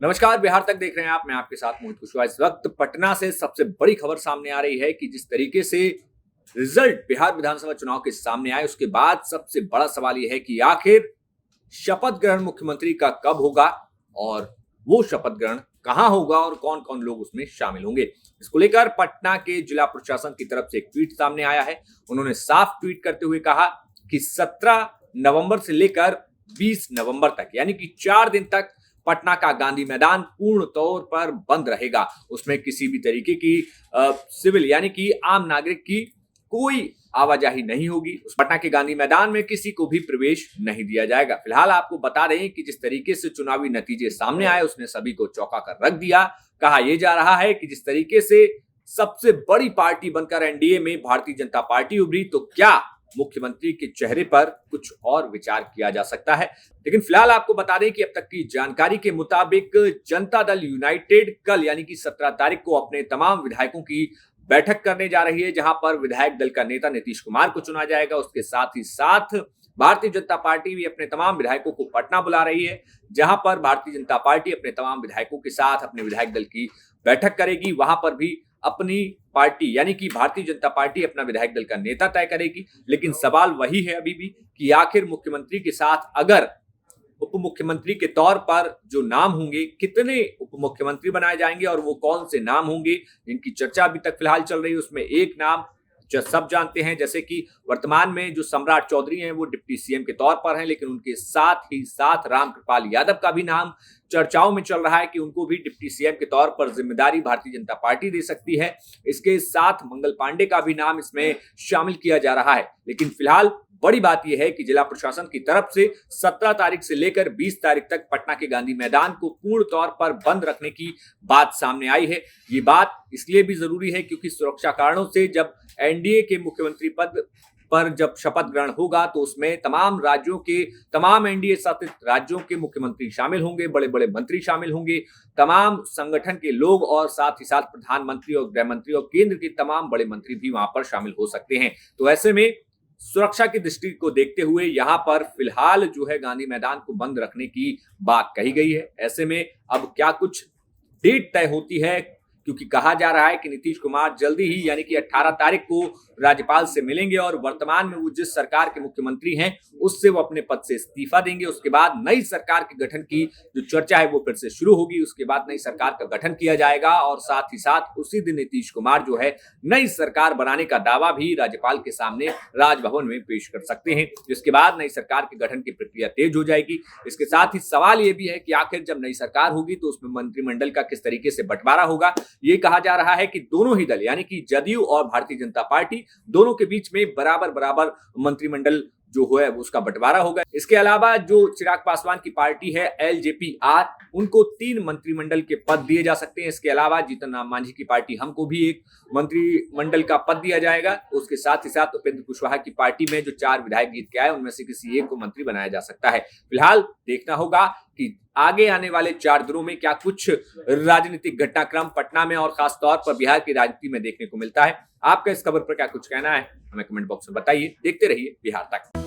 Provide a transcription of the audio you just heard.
नमस्कार, बिहार तक देख रहे हैं आप। मैं आपके साथ मोहित कुशवाहा। इस वक्त पटना से सबसे बड़ी खबर सामने आ रही है कि जिस तरीके से रिजल्ट बिहार विधानसभा चुनाव के सामने आए, उसके बाद सबसे बड़ा सवाल यह है कि आखिर शपथ ग्रहण मुख्यमंत्री का कब होगा और वो शपथ ग्रहण कहां होगा और कौन कौन लोग उसमें शामिल होंगे। इसको लेकर पटना के जिला प्रशासन की तरफ से एक ट्वीट सामने आया है। उन्होंने साफ ट्वीट करते हुए कहा कि 17 नवंबर से लेकर 20 नवंबर तक, यानी कि 4 दिन तक पटना का गांधी मैदान पूर्ण तौर पर बंद रहेगा। उसमें किसी भी तरीके की सिविल यानी कि आम नागरिक की कोई आवाजाही नहीं होगी। उस पटना के गांधी मैदान में किसी को भी प्रवेश नहीं दिया जाएगा। फिलहाल आपको बता दें कि जिस तरीके से चुनावी नतीजे सामने आए, उसने सभी को चौंका कर रख दिया। कहा यह जा रहा है कि जिस तरीके से सबसे बड़ी पार्टी बनकर एनडीए में भारतीय जनता पार्टी उभरी, तो क्या मुख्यमंत्री के चेहरे पर कुछ और विचार किया जा सकता है। लेकिन फिलहाल आपको बता दें कि अब तक की जानकारी के मुताबिक जनता दल यूनाइटेड कल यानी कि 17 तारीख को अपने तमाम विधायकों की बैठक करने जा रही है, जहां पर विधायक दल का नेता नीतीश कुमार को चुना जाएगा। उसके साथ ही साथ भारतीय जनता पार्टी भी अपने तमाम विधायकों को पटना बुला रही है, जहां पर भारतीय जनता पार्टी अपने तमाम विधायकों के साथ अपने विधायक दल की बैठक करेगी। वहां पर भी अपनी पार्टी यानी कि भारतीय जनता पार्टी अपना विधायक दल का नेता तय करेगी। लेकिन सवाल वही है अभी भी कि आखिर मुख्यमंत्री के साथ अगर उप मुख्यमंत्री के तौर पर जो नाम होंगे, कितने उप मुख्यमंत्री बनाए जाएंगे और वो कौन से नाम होंगे, जिनकी चर्चा अभी तक फिलहाल चल रही है। उसमें एक नाम जो सब जानते हैं, जैसे कि वर्तमान में जो सम्राट चौधरी हैं वो डिप्टी सीएम के तौर पर हैं, लेकिन उनके साथ ही साथ रामकृपाल यादव का भी नाम चर्चाओं में चल रहा है कि उनको भी डिप्टी सीएम के तौर पर जिम्मेदारी भारतीय जनता पार्टी दे सकती है। इसके साथ मंगल पांडे का भी नाम इसमें शामिल किया जा रहा है। लेकिन फिलहाल बड़ी बात यह है कि जिला प्रशासन की तरफ से 17 तारीख से लेकर 20 तारीख तक पटना के गांधी मैदान को पूर्ण तौर पर बंद रखने की बात सामने आई है। ये बात इसलिए भी जरूरी है क्योंकि सुरक्षा कारणों से जब एनडीए के मुख्यमंत्री पद पर जब शपथ ग्रहण होगा, तो उसमें तमाम राज्यों के तमाम एनडीए शासित राज्यों के मुख्यमंत्री शामिल होंगे, बड़े बड़े मंत्री शामिल होंगे, तमाम संगठन के लोग और साथ ही साथ प्रधानमंत्री और गृह मंत्री और केंद्र के तमाम बड़े मंत्री भी वहां पर शामिल हो सकते हैं। तो ऐसे में सुरक्षा की दृष्टि को देखते हुए यहां पर फिलहाल जो है गांधी मैदान को बंद रखने की बात कही गई है। ऐसे में अब क्या कुछ डेट तय होती है, क्योंकि कहा जा रहा है कि नीतीश कुमार जल्दी ही यानी कि 18 तारीख को राज्यपाल से मिलेंगे और वर्तमान में वो जिस सरकार के मुख्यमंत्री हैं उससे वो अपने पद से इस्तीफा देंगे। उसके बाद नई सरकार के गठन की जो चर्चा है वो फिर से शुरू होगी। उसके बाद नई सरकार का गठन किया जाएगा और साथ ही साथ उसी दिन नीतीश कुमार जो है नई सरकार बनाने का दावा भी राज्यपाल के सामने राजभवन में पेश कर सकते हैं, जिसके बाद नई सरकार के गठन की प्रक्रिया तेज हो जाएगी। इसके साथ ही सवाल ये भी है कि आखिर जब नई सरकार होगी तो उसमें मंत्रिमंडल का किस तरीके से बंटवारा होगा। ये कहा जा रहा है कि दोनों ही दल यानी कि जदयू और भारतीय जनता पार्टी दोनों के बीच में बराबर बराबर मंत्रिमंडल जो है उसका बंटवारा होगा। इसके अलावा जो चिराग पासवान की पार्टी है एलजेपी-आर, उनको 3 मंत्रिमंडल के पद दिए जा सकते हैं। इसके अलावा जीतन राम मांझी की पार्टी हमको भी एक मंत्रिमंडल का पद दिया जाएगा। उसके साथ ही साथ उपेंद्र कुशवाहा की पार्टी में जो 4 विधायक जीत के आए उनमें से किसी एक को मंत्री बनाया जा सकता है। फिलहाल देखना होगा कि आगे आने वाले 4 दिनों में क्या कुछ राजनीतिक घटनाक्रम पटना में और खास तौर पर बिहार की राजनीति में देखने को मिलता है। आपका इस खबर पर क्या कुछ कहना है, हमें कमेंट बॉक्स में बताइए। देखते रहिए बिहार तक।